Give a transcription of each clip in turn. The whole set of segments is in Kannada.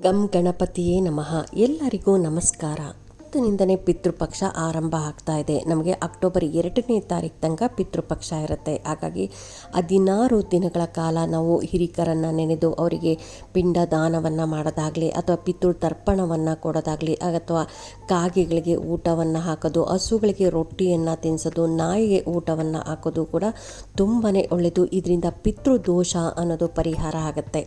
ಗಂ ಗಣಪತಿಯೇ ನಮಃ. ಎಲ್ಲರಿಗೂ ನಮಸ್ಕಾರ. ಇವತ್ತಿನಿಂದನೇ ಪಿತೃಪಕ್ಷ ಆರಂಭ ಆಗ್ತಾ ಇದೆ. ನಮಗೆ ಅಕ್ಟೋಬರ್ 2ನೇ ತಾರೀಕು ತನಕ ಪಿತೃಪಕ್ಷ ಇರುತ್ತೆ. ಹಾಗಾಗಿ 16 ದಿನಗಳ ಕಾಲ ನಾವು ಹಿರಿಕರನ್ನು ನೆನೆದು ಅವರಿಗೆ ಪಿಂಡ ದಾನವನ್ನು ಮಾಡೋದಾಗಲಿ ಅಥವಾ ಪಿತೃ ತರ್ಪಣವನ್ನು ಕೊಡೋದಾಗಲಿ ಅಥವಾ ಕಾಗೆಗಳಿಗೆ ಊಟವನ್ನು ಹಾಕೋದು, ಹಸುಗಳಿಗೆ ರೊಟ್ಟಿಯನ್ನು ತಿನ್ನಿಸೋದು, ನಾಯಿಗೆ ಊಟವನ್ನು ಹಾಕೋದು ಕೂಡ ತುಂಬಾ ಒಳ್ಳೆಯದು. ಇದರಿಂದ ಪಿತೃದೋಷ ಅನ್ನೋದು ಪರಿಹಾರ ಆಗುತ್ತೆ.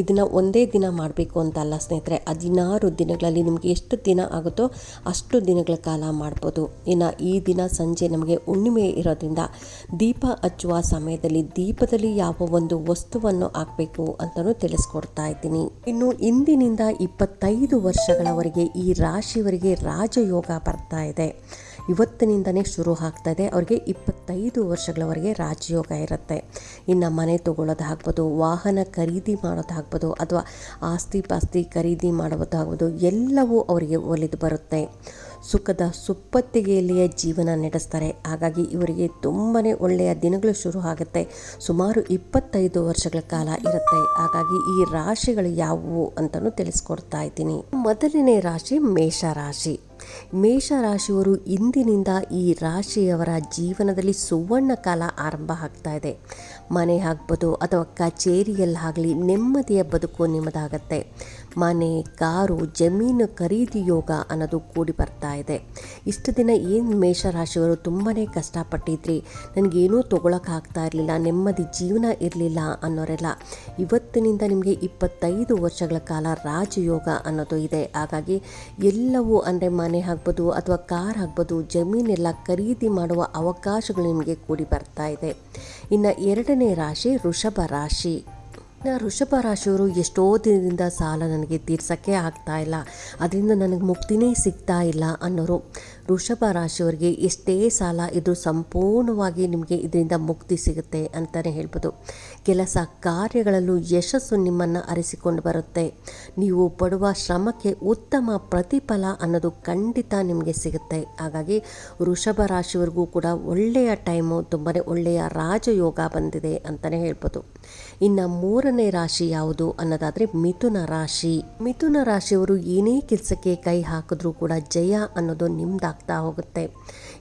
ಇದನ್ನು ಒಂದೇ ದಿನ ಮಾಡಬೇಕು ಅಂತಲ್ಲ ಸ್ನೇಹಿತರೆ, 16 ದಿನಗಳಲ್ಲಿ ನಿಮಗೆ ಎಷ್ಟು ದಿನ ಆಗುತ್ತೋ ಅಷ್ಟು ದಿನಗಳ ಕಾಲ ಮಾಡ್ಬೋದು. ಇನ್ನು ಈ ದಿನ ಸಂಜೆ ನಮಗೆ ಹುಣ್ಣಿಮೆ ಇರೋದ್ರಿಂದ ದೀಪ ಹಚ್ಚುವ ಸಮಯದಲ್ಲಿ ದೀಪದಲ್ಲಿ ಯಾವ ಒಂದು ವಸ್ತುವನ್ನು ಹಾಕಬೇಕು ಅಂತಲೂ ತಿಳಿಸ್ಕೊಡ್ತಾ ಇದ್ದೀನಿ. ಇನ್ನು ಇಂದಿನಿಂದ 25 ವರ್ಷಗಳವರೆಗೆ ಈ ರಾಶಿಯವರಿಗೆ ರಾಜಯೋಗ ಬರ್ತಾ ಇದೆ. ಇವತ್ತಿನಿಂದನೇ ಶುರು ಆಗ್ತಾ ಇದೆ. ಅವರಿಗೆ 25 ವರ್ಷಗಳವರೆಗೆ ರಾಜಯೋಗ ಇರುತ್ತೆ. ಇನ್ನು ಮನೆ ತಗೊಳ್ಳೋದಾಗ್ಬೋದು, ವಾಹನ ಖರೀದಿ ಮಾಡೋದಾಗ್ಬೋದು ಅಥವಾ ಆಸ್ತಿ ಪಾಸ್ತಿ ಖರೀದಿ ಮಾಡೋದಾಗ್ಬೋದು, ಎಲ್ಲವೂ ಅವರಿಗೆ ಒಲಿದು ಬರುತ್ತೆ. ಸುಖದ ಸುಪ್ಪತ್ತಿಗೆಯಲ್ಲಿಯೇ ಜೀವನ ನಡೆಸ್ತಾರೆ. ಹಾಗಾಗಿ ಇವರಿಗೆ ತುಂಬಾ ಒಳ್ಳೆಯ ದಿನಗಳು ಶುರು ಆಗುತ್ತೆ. ಸುಮಾರು 25 ವರ್ಷಗಳ ಕಾಲ ಇರುತ್ತೆ. ಹಾಗಾಗಿ ಈ ರಾಶಿಗಳು ಯಾವುವು ಅಂತಲೂ ತಿಳಿಸ್ಕೊಡ್ತಾ ಇದ್ದೀನಿ. ಮೊದಲನೇ ರಾಶಿ ಮೇಷರಾಶಿ. ಮೇಷರಾಶಿಯವರು ಇಂದಿನಿಂದ ಈ ರಾಶಿಯವರ ಜೀವನದಲ್ಲಿ ಸುವರ್ಣ ಕಾಲ ಆರಂಭ ಆಗ್ತಾ ಇದೆ. ಮನೆ ಆಗ್ಬೋದು ಅಥವಾ ಕಚೇರಿಯಲ್ಲಾಗಲಿ ನೆಮ್ಮದಿಯ ಬದುಕು ನಿಮ್ಮದಾಗತ್ತೆ. ಮನೆ, ಕಾರು, ಜಮೀನು ಖರೀದಿ ಯೋಗ ಅನ್ನೋದು ಕೂಡಿ ಬರ್ತಾ ಇದೆ. ಇಷ್ಟು ದಿನ ಏನು ಮೇಷರಾಶಿಯವರು ತುಂಬಾ ಕಷ್ಟಪಟ್ಟಿದ್ರಿ, ನನಗೇನೂ ತೊಗೊಳಕ್ಕಾಗ್ತಾ ಇರಲಿಲ್ಲ, ನೆಮ್ಮದಿ ಜೀವನ ಇರಲಿಲ್ಲ ಅನ್ನೋರೆಲ್ಲ ಇವತ್ತಿನಿಂದ ನಿಮಗೆ 25 ವರ್ಷಗಳ ಕಾಲ ರಾಜಯೋಗ ಅನ್ನೋದು ಇದೆ. ಹಾಗಾಗಿ ಎಲ್ಲವೂ ಅಂದರೆ ಮನೆ ಆಗ್ಬೋದು ಅಥವಾ ಕಾರ್ ಆಗ್ಬೋದು, ಜಮೀನೆಲ್ಲ ಖರೀದಿ ಮಾಡುವ ಅವಕಾಶಗಳು ನಿಮಗೆ ಕೂಡಿ ಬರ್ತಾ ಇದೆ. ಇನ್ನು ಎರಡನೇ ರಾಶಿ ವೃಷಭ ರಾಶಿ. ವೃಷಭ ರಾಶಿಯವರು ಎಷ್ಟೋ ದಿನದಿಂದ ಸಾಲ ನನಗೆ ತೀರ್ಸೋಕ್ಕೆ ಆಗ್ತಾ ಇಲ್ಲ, ಅದರಿಂದ ನನಗೆ ಮುಕ್ತಿನೇ ಸಿಗ್ತಾ ಇಲ್ಲ ಅನ್ನೋರು ವೃಷಭ ರಾಶಿಯವರಿಗೆ ಎಷ್ಟೇ ಸಾಲ ಇದ್ರೂ ಸಂಪೂರ್ಣವಾಗಿ ನಿಮಗೆ ಇದರಿಂದ ಮುಕ್ತಿ ಸಿಗುತ್ತೆ ಅಂತಲೇ ಹೇಳ್ಬೋದು. ಕೆಲಸ ಕಾರ್ಯಗಳಲ್ಲೂ ಯಶಸ್ಸು ನಿಮ್ಮನ್ನು ಅರಿಸಿಕೊಂಡು ಬರುತ್ತೆ. ನೀವು ಪಡುವ ಶ್ರಮಕ್ಕೆ ಉತ್ತಮ ಪ್ರತಿಫಲ ಅನ್ನೋದು ಖಂಡಿತ ನಿಮಗೆ ಸಿಗುತ್ತೆ. ಹಾಗಾಗಿ ವೃಷಭ ರಾಶಿಯವರೆಗೂ ಕೂಡ ಒಳ್ಳೆಯ ಟೈಮು, ತುಂಬಾ ಒಳ್ಳೆಯ ರಾಜಯೋಗ ಬಂದಿದೆ ಅಂತಲೇ ಹೇಳ್ಬೋದು. ಇನ್ನು ಮೂರನೇ ರಾಶಿ ಯಾವುದು ಅನ್ನೋದಾದರೆ ಮಿಥುನ ರಾಶಿ. ಮಿಥುನ ರಾಶಿಯವರು ಏನೇ ಕೆಲಸಕ್ಕೆ ಕೈ ಹಾಕಿದ್ರೂ ಕೂಡ ಜಯ ಅನ್ನೋದು ನಿಮ್ದಾಗ್ತಾ ಹೋಗುತ್ತೆ.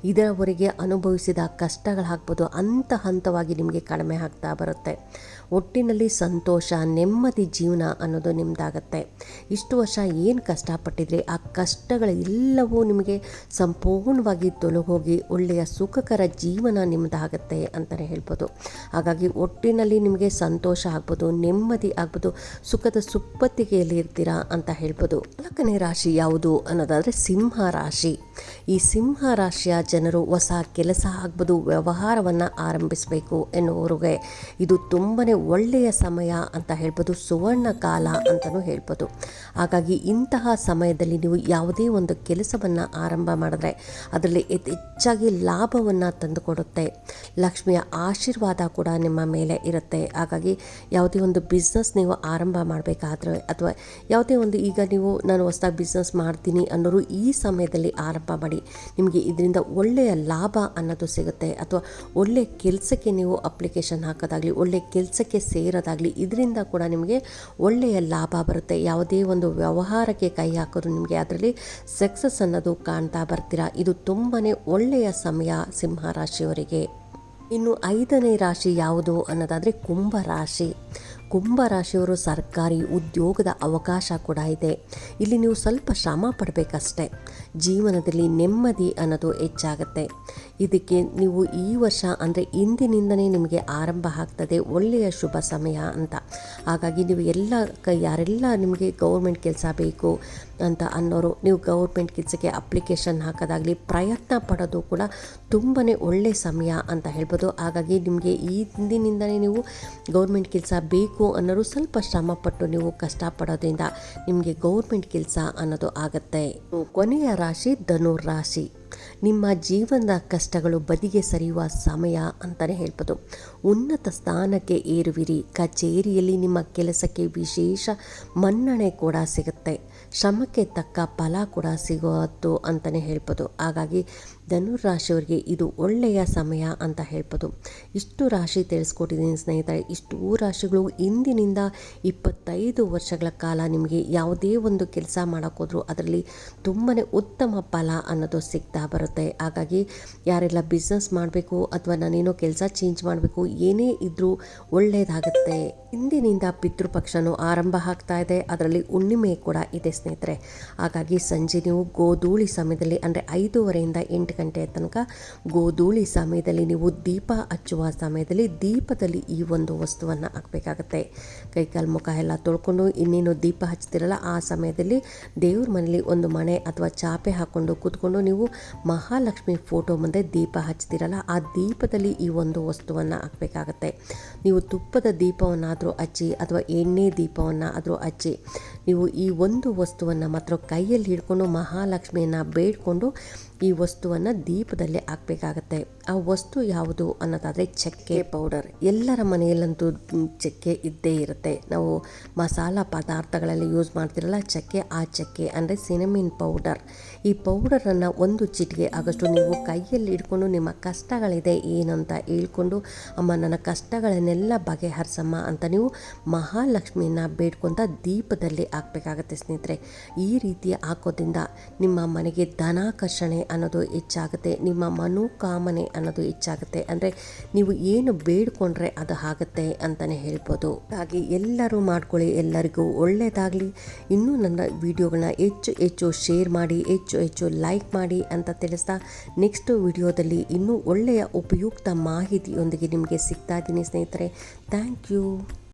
ಇದರವರೆಗೆ ಅನುಭವಿಸಿದ ಕಷ್ಟಗಳಾಗ್ಬೋದು ಹಂತ ಹಂತವಾಗಿ ನಿಮಗೆ ಕಡಿಮೆ ಆಗ್ತಾ ಬರುತ್ತೆ. ಒಟ್ಟಿನಲ್ಲಿ ಸಂತೋಷ, ನೆಮ್ಮದಿ ಜೀವನ ಅನ್ನೋದು ನಿಮ್ದಾಗತ್ತೆ. ಇಷ್ಟು ವರ್ಷ ಏನು ಕಷ್ಟಪಟ್ಟಿದ್ರೆ ಆ ಕಷ್ಟಗಳೆಲ್ಲವೂ ನಿಮಗೆ ಸಂಪೂರ್ಣವಾಗಿ ತೊಲಗೋಗಿ ಒಳ್ಳೆಯ ಸುಖಕರ ಜೀವನ ನಿಮ್ಮದಾಗತ್ತೆ ಅಂತಲೇ ಹೇಳ್ಬೋದು. ಹಾಗಾಗಿ ಒಟ್ಟಿನಲ್ಲಿ ನಿಮಗೆ ಸಂತೋಷ ಆಗ್ಬೋದು, ನೆಮ್ಮದಿ ಆಗ್ಬೋದು, ಸುಖದ ಸುಪ್ಪತ್ತಿಗೆಯಲ್ಲಿ ಇರ್ತೀರಾ ಅಂತ ಹೇಳ್ಬೋದು. 4ನೇ ರಾಶಿ ಯಾವುದು ಅನ್ನೋದಾದರೆ ಸಿಂಹ ರಾಶಿ. ಈ ಸಿಂಹ ರಾಶಿಯ ಜನರು ಹೊಸ ಕೆಲಸ ಆಗ್ಬೋದು, ವ್ಯವಹಾರವನ್ನು ಆರಂಭಿಸಬೇಕು ಎನ್ನುವರಿಗೆ ಇದು ತುಂಬಾ ಒಳ್ಳೆಯ ಸಮಯ ಅಂತ ಹೇಳ್ಬೋದು, ಸುವರ್ಣ ಕಾಲ ಅಂತಲೂ ಹೇಳ್ಬೋದು. ಹಾಗಾಗಿ ಇಂತಹ ಸಮಯದಲ್ಲಿ ನೀವು ಯಾವುದೇ ಒಂದು ಕೆಲಸವನ್ನು ಆರಂಭ ಮಾಡಿದ್ರೆ ಅದರಲ್ಲಿ ಹೆಚ್ಚಾಗಿ ಲಾಭವನ್ನು ತಂದುಕೊಡುತ್ತೆ. ಲಕ್ಷ್ಮಿಯ ಆಶೀರ್ವಾದ ಕೂಡ ನಿಮ್ಮ ಮೇಲೆ ಇರುತ್ತೆ. ಹಾಗಾಗಿ ಯಾವುದೇ ಒಂದು ಬಿಸ್ನೆಸ್ ನೀವು ಆರಂಭ ಮಾಡಬೇಕಾದ್ರೆ ಅಥವಾ ಯಾವುದೇ ಒಂದು ಈಗ ನಾನು ಹೊಸದಾಗಿ ಬಿಸ್ನೆಸ್ ಮಾಡ್ತೀನಿ ಅನ್ನೋರು ಈ ಸಮಯದಲ್ಲಿ ಆರಂಭ ಮಾಡಿ. ನಿಮಗೆ ಇದರಿಂದ ಒಳ್ಳೆಯ ಲಾಭ ಅನ್ನೋದು ಸಿಗುತ್ತೆ. ಅಥವಾ ಒಳ್ಳೆಯ ಕೆಲಸಕ್ಕೆ ನೀವು ಅಪ್ಲಿಕೇಶನ್ ಹಾಕೋದಾಗಲಿ, ಒಳ್ಳೆಯ ಕೆಲಸಕ್ಕೆ ಸೇರೋದಾಗಲಿ, ಇದರಿಂದ ಕೂಡ ನಿಮಗೆ ಒಳ್ಳೆಯ ಲಾಭ ಬರುತ್ತೆ. ಯಾವುದೇ ಒಂದು ವ್ಯವಹಾರಕ್ಕೆ ಕೈ ಹಾಕೋದು ನಿಮಗೆ ಅದರಲ್ಲಿ ಸಕ್ಸಸ್ ಅನ್ನೋದು ಕಾಣ್ತಾ ಬರ್ತೀರಾ. ಇದು ತುಂಬಾ ಒಳ್ಳೆಯ ಸಮಯ ಸಿಂಹ ರಾಶಿಯವರಿಗೆ. ಇನ್ನು 5ನೇ ರಾಶಿ ಯಾವುದು ಅನ್ನೋದಾದರೆ ಕುಂಭ ರಾಶಿ. ಕುಂಭ ರಾಶಿಯವರು ಸರ್ಕಾರಿ ಉದ್ಯೋಗದ ಅವಕಾಶ ಕೂಡ ಇದೆ. ಇಲ್ಲಿ ನೀವು ಸ್ವಲ್ಪ ಶ್ರಮ ಪಡಬೇಕಷ್ಟೆ. ಜೀವನದಲ್ಲಿ ನೆಮ್ಮದಿ ಅನ್ನೋದು ಹೆಚ್ಚಾಗುತ್ತೆ. ಇದಕ್ಕೆ ನೀವು ಈ ವರ್ಷ ಅಂದರೆ ಇಂದಿನಿಂದನೇ ನಿಮಗೆ ಆರಂಭ ಆಗ್ತದೆ ಒಳ್ಳೆಯ ಶುಭ ಸಮಯ ಅಂತ. ಹಾಗಾಗಿ ನೀವು ಯಾರೆಲ್ಲ ನಿಮಗೆ ಗೌರ್ಮೆಂಟ್ ಕೆಲಸ ಬೇಕು ಅಂತ ಅನ್ನೋರು ನೀವು ಗೌರ್ಮೆಂಟ್ ಕೆಲಸಕ್ಕೆ ಅಪ್ಲಿಕೇಶನ್ ಹಾಕೋದಾಗಲಿ, ಪ್ರಯತ್ನ ಪಡೋದು ಕೂಡ ತುಂಬಾ ಒಳ್ಳೆಯ ಸಮಯ ಅಂತ ಹೇಳ್ಬೋದು. ಹಾಗಾಗಿ ನಿಮಗೆ ಈ ಹಿಂದಿನಿಂದಲೇ ನೀವು ಗೌರ್ಮೆಂಟ್ ಕೆಲಸ ಬೇಕು ಅನ್ನೋರು ಸ್ವಲ್ಪ ಶ್ರಮಪಟ್ಟು ನೀವು ಕಷ್ಟಪಡೋದ್ರಿಂದ ನಿಮಗೆ ಗೌರ್ಮೆಂಟ್ ಕೆಲಸ ಅನ್ನೋದು ಆಗುತ್ತೆ. ಕೊನೆಯ ರಾಶಿ ಧನು ರಾಶಿ. ನಿಮ್ಮ ಜೀವನದ ಕಷ್ಟಗಳು ಬದಿಗೆ ಸರಿಯುವ ಸಮಯ ಅಂತಲೇ ಹೇಳ್ಬೋದು. ಉನ್ನತ ಸ್ಥಾನಕ್ಕೆ ಏರುವಿರಿ. ಕಚೇರಿಯಲ್ಲಿ ನಿಮ್ಮ ಕೆಲಸಕ್ಕೆ ವಿಶೇಷ ಮನ್ನಣೆ ಕೂಡ ಸಿಗುತ್ತೆ. ಶ್ರಮಕ್ಕೆ ತಕ್ಕ ಫಲ ಕೂಡ ಸಿಗೋದು ಅಂತಲೇ ಹೇಳ್ಬೋದು. ಹಾಗಾಗಿ ಧನುರಾಶಿಯವರಿಗೆ ಇದು ಒಳ್ಳೆಯ ಸಮಯ ಅಂತ ಹೇಳ್ಬೋದು. ಇಷ್ಟು ರಾಶಿ ತಿಳಿಸ್ಕೊಟ್ಟಿದ್ದೀನಿ ಸ್ನೇಹಿತರೆ. ಇಷ್ಟು ರಾಶಿಗಳು ಇಂದಿನಿಂದ 25 ವರ್ಷಗಳ ಕಾಲ ನಿಮಗೆ ಯಾವುದೇ ಒಂದು ಕೆಲಸ ಮಾಡೋಕ್ಕೋದ್ರೂ ಅದರಲ್ಲಿ ತುಂಬಾ ಉತ್ತಮ ಫಲ ಅನ್ನೋದು ಸಿಗ್ತಾ ಬರುತ್ತೆ. ಹಾಗಾಗಿ ಯಾರೆಲ್ಲ ಬಿಸ್ನೆಸ್ ಮಾಡಬೇಕು ಅಥವಾ ನಾನೇನೋ ಕೆಲಸ ಚೇಂಜ್ ಮಾಡಬೇಕು ಏನೇ ಇದ್ದರೂ ಒಳ್ಳೆಯದಾಗುತ್ತೆ. ಇಂದಿನಿಂದ ಪಿತೃಪಕ್ಷನೂ ಆರಂಭ ಆಗ್ತಾ ಇದೆ. ಅದರಲ್ಲಿ ಹುಣ್ಣಿಮೆ ಕೂಡ ಇದೆ ಸ್ನೇಹಿತರೆ. ಹಾಗಾಗಿ ಸಂಜೆ ನೀವು ಗೋಧೂಳಿ ಸಮಯದಲ್ಲಿ ಅಂದರೆ 5:30ಯಿಂದ 8 ಗಂಟೆಯ ತನಕ ಗೋಧೂಳಿ ಸಮಯದಲ್ಲಿ ನೀವು ದೀಪ ಹಚ್ಚುವ ಸಮಯದಲ್ಲಿ ದೀಪದಲ್ಲಿ ಈ ಒಂದು ವಸ್ತುವನ್ನು ಹಾಕಬೇಕಾಗತ್ತೆ. ಕೈಕಾಲು ಮುಖ ಎಲ್ಲ ತೊಳ್ಕೊಂಡು ಇನ್ನೇನು ದೀಪ ಹಚ್ತಿರಲ್ಲ ಆ ಸಮಯದಲ್ಲಿ ದೇವ್ರ ಮನೇಲಿ ಒಂದು ಮಣೆ ಅಥವಾ ಚಾಪೆ ಹಾಕ್ಕೊಂಡು ಕೂತ್ಕೊಂಡು ನೀವು ಮಹಾಲಕ್ಷ್ಮಿ ಫೋಟೋ ಮುಂದೆ ದೀಪ ಹಚ್ತಿರಲ್ಲ ಆ ದೀಪದಲ್ಲಿ ಈ ಒಂದು ವಸ್ತುವನ್ನು ಹಾಕಬೇಕಾಗತ್ತೆ. ನೀವು ತುಪ್ಪದ ದೀಪವನ್ನಾದರೂ ಹಚ್ಚಿ ಅಥವಾ ಎಣ್ಣೆ ದೀಪವನ್ನು ಆದರೂ ಹಚ್ಚಿ ನೀವು ಈ ಒಂದು ವಸ್ತುವನ್ನು ಮಾತ್ರ ಕೈಯಲ್ಲಿ ಹಿಡ್ಕೊಂಡು ಮಹಾಲಕ್ಷ್ಮಿಯನ್ನು ಬೇಡಿಕೊಂಡು ಈ ವಸ್ತುವನ್ನು ದೀಪದಲ್ಲೇ ಹಾಕಬೇಕಾಗತ್ತೆ. ಆ ವಸ್ತು ಯಾವುದು ಅನ್ನೋದಾದರೆ ಚಕ್ಕೆ ಪೌಡರ್. ಎಲ್ಲರ ಮನೆಯಲ್ಲಂತೂ ಚಕ್ಕೆ ಇದ್ದೇ ಇರುತ್ತೆ. ನಾವು ಮಸಾಲ ಪದಾರ್ಥಗಳಲ್ಲಿ ಯೂಸ್ ಮಾಡ್ತಿರಲ್ಲ ಚಕ್ಕೆ, ಆ ಚಕ್ಕೆ ಅಂದರೆ ಸಿನಮಿನ್ ಪೌಡರ್. ಈ ಪೌಡರನ್ನು ಒಂದು ಚಿಟಿಕೆ ಆಗಷ್ಟು ನೀವು ಕೈಯಲ್ಲಿ ಹಿಡ್ಕೊಂಡು ನಿಮ್ಮ ಕಷ್ಟಗಳಿದೆ ಏನಂತ ಹೇಳ್ಕೊಂಡು ಅಮ್ಮ ನನ್ನ ಕಷ್ಟಗಳನ್ನೆಲ್ಲ ಬಗೆಹರಿಸಮ್ಮ ಅಂತ ನೀವು ಮಹಾಲಕ್ಷ್ಮಿಯನ್ನು ಬೇಡ್ಕೊತ ದೀಪದಲ್ಲಿ ಹಾಕಬೇಕಾಗತ್ತೆ ಸ್ನೇಹಿತರೆ. ಈ ರೀತಿ ಹಾಕೋದ್ರಿಂದ ನಿಮ್ಮ ಮನೆಗೆ ಧನಾಕರ್ಷಣೆ ಅನ್ನೋದು ಹೆಚ್ಚಾಗುತ್ತೆ. ನಿಮ್ಮ ಮನೋಕಾಮನೆ ಅನ್ನೋದು ಹೆಚ್ಚಾಗುತ್ತೆ. ಅಂದರೆ ನೀವು ಏನು ಬೇಡ್ಕೊಂಡ್ರೆ ಅದು ಆಗುತ್ತೆ ಅಂತಲೇ ಹೇಳ್ಬೋದು. ಹಾಗಾಗಿ ಎಲ್ಲರೂ ಮಾಡ್ಕೊಳ್ಳಿ, ಎಲ್ಲರಿಗೂ ಒಳ್ಳೆಯದಾಗಲಿ. ಇನ್ನೂ ನನ್ನ ವಿಡಿಯೋಗಳನ್ನ ಹೆಚ್ಚು ಶೇರ್ ಮಾಡಿ, ಹೆಚ್ಚು ಲೈಕ್ ಮಾಡಿ ಅಂತ ತಿಳಿಸ್ತಾ ನೆಕ್ಸ್ಟ್ ವಿಡಿಯೋದಲ್ಲಿ ಇನ್ನೂ ಒಳ್ಳೆಯ ಉಪಯುಕ್ತ ಮಾಹಿತಿಯೊಂದಿಗೆ ನಿಮಗೆ ಸಿಗ್ತಾ ಇದ್ದೀನಿ ಸ್ನೇಹಿತರೆ. Thank you.